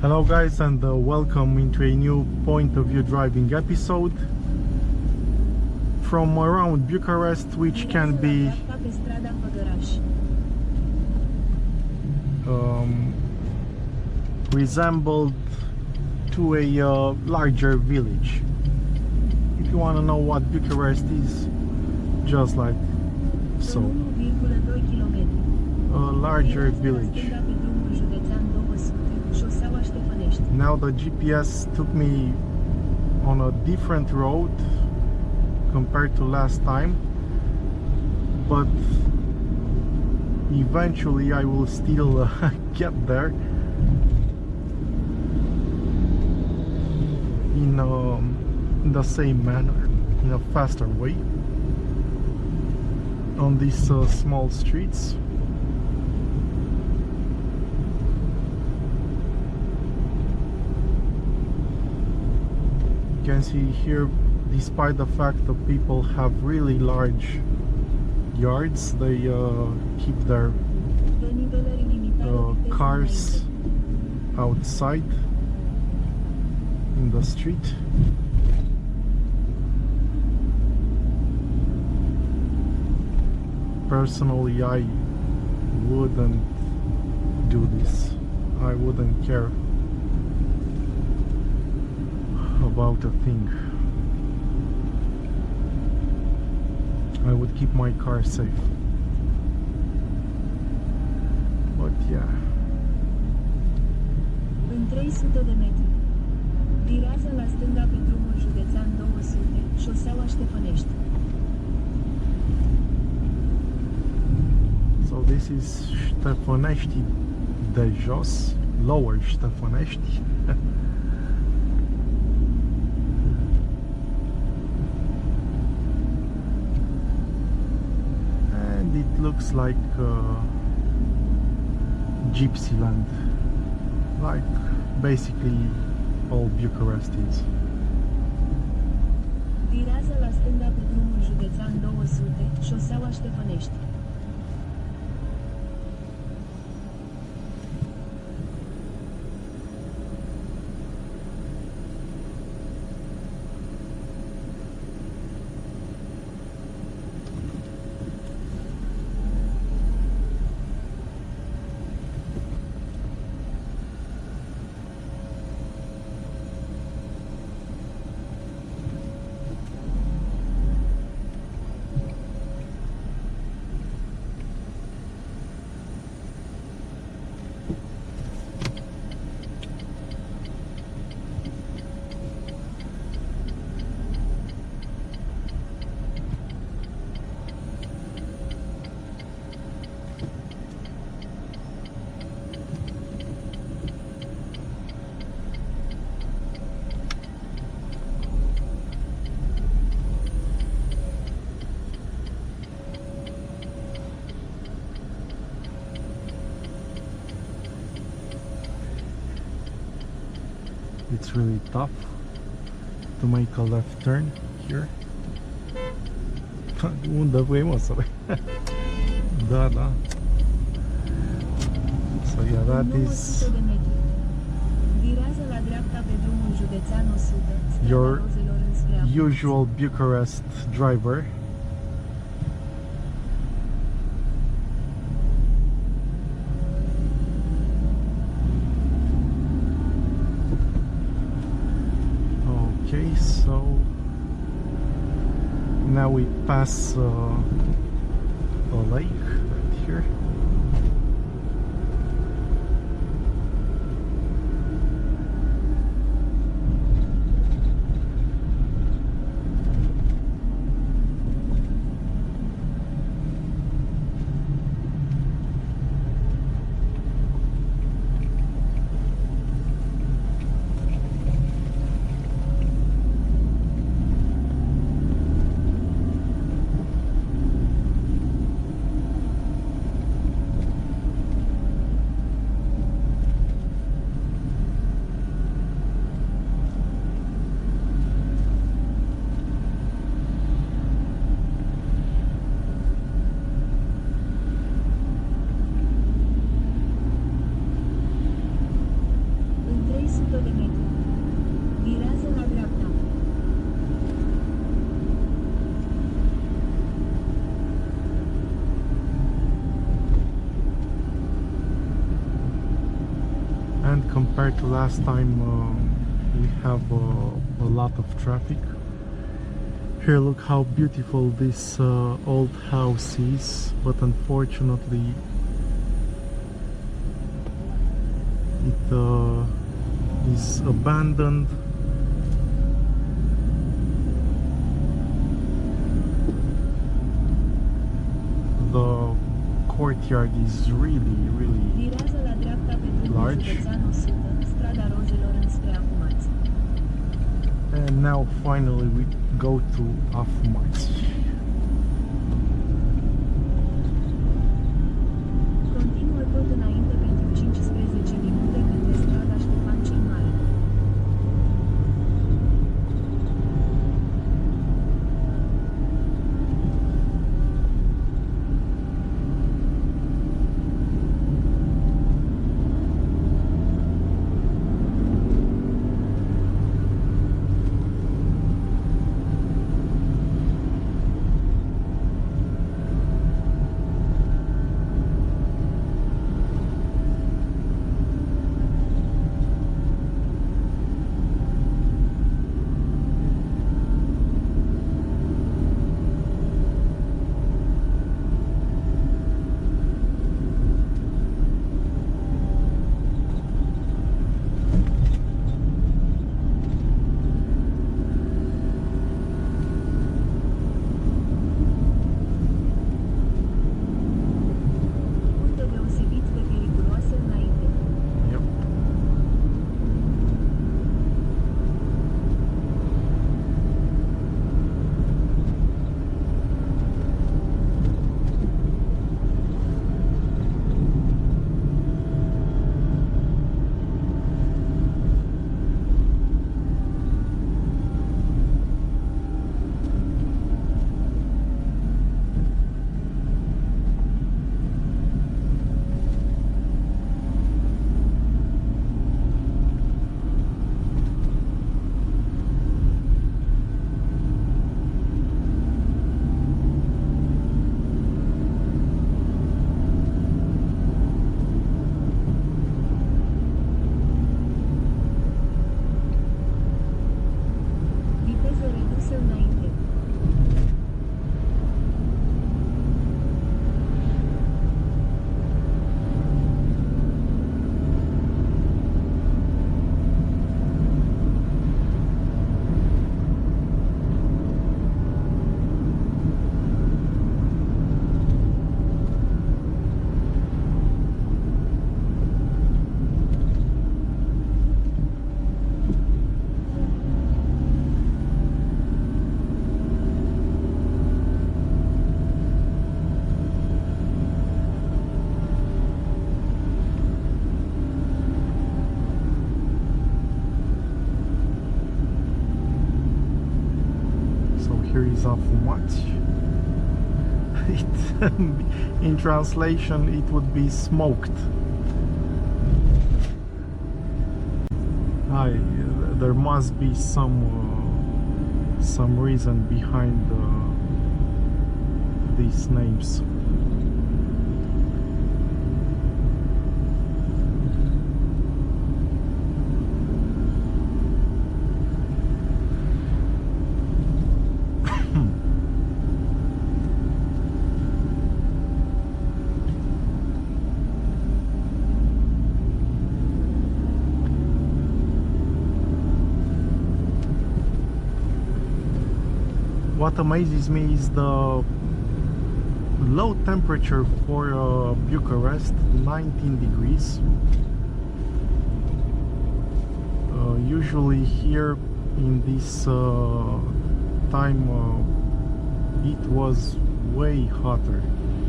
Hello guys, and welcome into a new point of view driving episode from around Bucharest, which can be resembled to a larger village. If you want to know what Bucharest is, just like so, a larger village. Now the GPS took me on a different road compared to last time, but eventually I will still get there in the same manner, in a faster way, on these small streets. You can see here, despite the fact that people have really large yards, they keep their cars outside in the street. Personally, I wouldn't do this. I wouldn't care about a thing. I would keep my car safe. But yeah. În 300 de metri, virează la stânga pe drumul județean 200, șoseaua Ștefănești. So this is Ștefănești de jos, Lower Ștefănești. It looks like gypsy land, like basically all Bucharest is. Virează la stânga pe drumul județean 200, șoseaua Ștefănești. It's really tough to make a left turn here. Unde vrei, mă, să vei? Da, da. So yeah, that is your usual Bucharest driver. Okay, so now we pass a lake right here. and compared to last time we have a lot of traffic. Here, look how beautiful this old house is, but unfortunately it is abandoned. The courtyard is really Virează la dreapta pe drumul large. județean 100, strada Rozelor înspre Afumați. And now finally we go to Afumați. Continuă tot înainte pentru 15 minute către strada Ștefan cel Mare. Here is Afumați. In translation it would be smoked. There must be some reason behind these names. What amazes me is the low temperature for Bucharest, 19 degrees. Usually here in this time it was way hotter.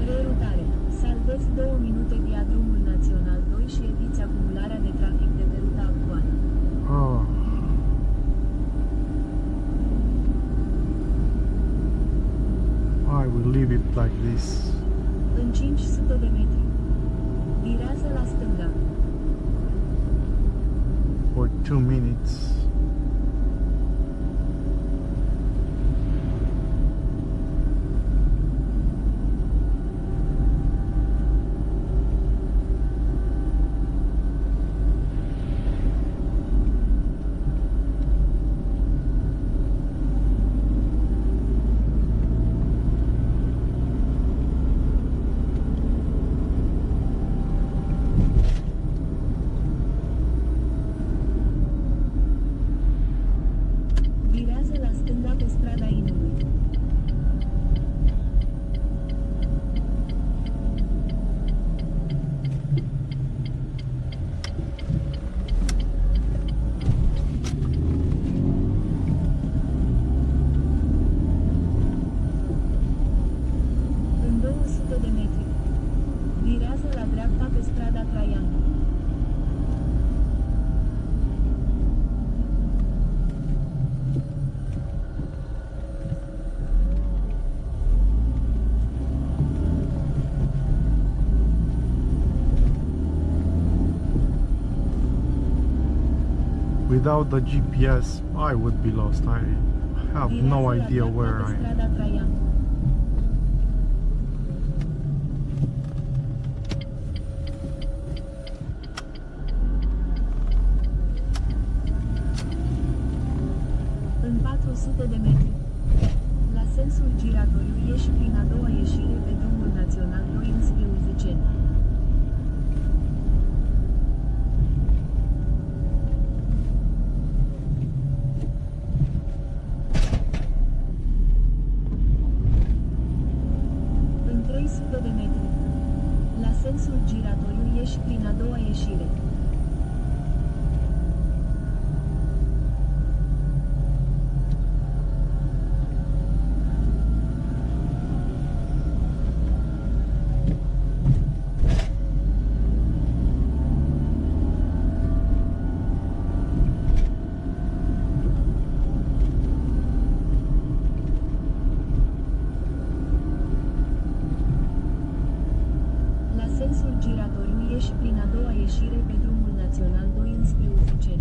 Rerutare. Salveți 2 minute via drumul național 2 și eviți acumularea de trafic de pe ruta actuală. I will leave it like this. În 500 de metri. Virează la stânga. For 2 minutes. dreapta pe strada Traian. Without the GPS, I would be lost. I have no Virează la idea dreapta where pe I am. strada Traian. În 400 de metri. La sensul giratoriu ieși prin a doua ieșire pe drumul național 2 înspre Uziceni. În 300 de metri. La sensul giratoriu ieși prin a doua ieșire. La sensul giratoriu ieși prin a doua ieșire pe drumul național 2 înspre Uziceni.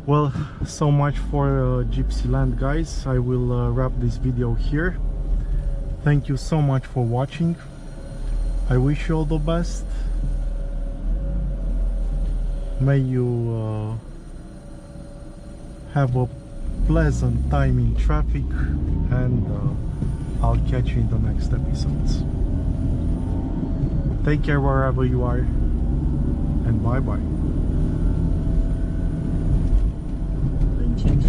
Well, so much for Gypsyland, guys. I will wrap this video here. Thank you so much for watching. I wish you all the best. May you have a pleasant time in traffic, and I'll catch you in the next episodes. Take care wherever you are, and bye bye. În 5